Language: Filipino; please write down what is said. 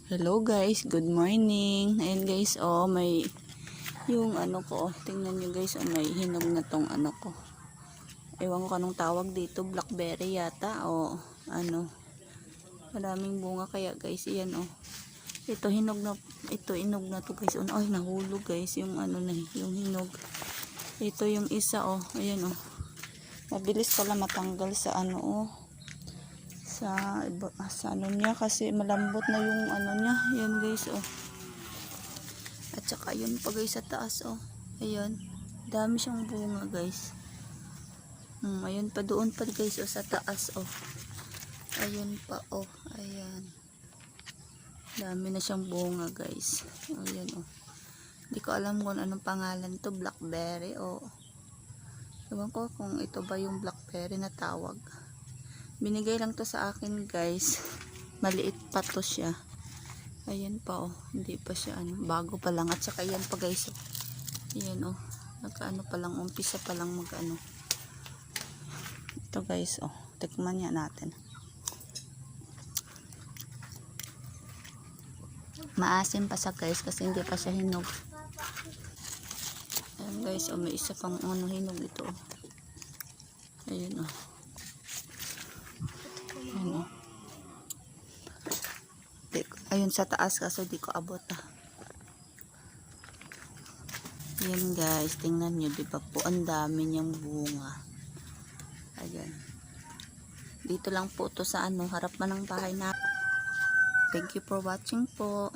Hello guys, good morning. Ayan guys, oh, may yung ano ko, oh, tingnan nyo guys, oh, may hinog na tong ano ko. Ewan ko anong tawag dito, blackberry yata, o ano. Maraming bunga kaya guys, iyan oh. Ito hinog na, ito inog na to guys. Oh, ay nahulog guys, yung ano na, yung hinog. Ito yung isa oh, ayan oh. Mabilis pala matanggal sa ano oh. Sa ano niya kasi malambot na yung ano niya. Yan guys oh. At saka yun pa guys sa taas oh. Ayan. Dami siyang bunga guys. Ayun pa doon pa guys oh sa taas oh. Ayun pa oh. Ayan. Dami na siyang bunga guys. Ayan oh. Hindi ko alam kung anong pangalan to. Blackberry oh. Ewan ko kung ito ba yung blackberry na tawag. Binigay lang to sa akin guys. Maliit pa to siya. Ayan pa oh. Hindi pa siya ano. Bago pa lang. At saka yan pa guys oh. Ayan oh. Nagkaano pa lang. Umpisa pa lang magano. Ito guys oh. Tikman niya natin. Maasim pa siya guys. Kasi hindi pa siya hinog. Ayan guys oh. May isa pang ano hinog ito oh. Ayan oh. Ayan oh. Ayun sa taas kasi di ko abot ah. Yan guys, tingnan nyo, di ba po ang dami niyang bunga. Ayan. Dito lang po to sa ano, harap man ng bahay na. Thank you for watching po.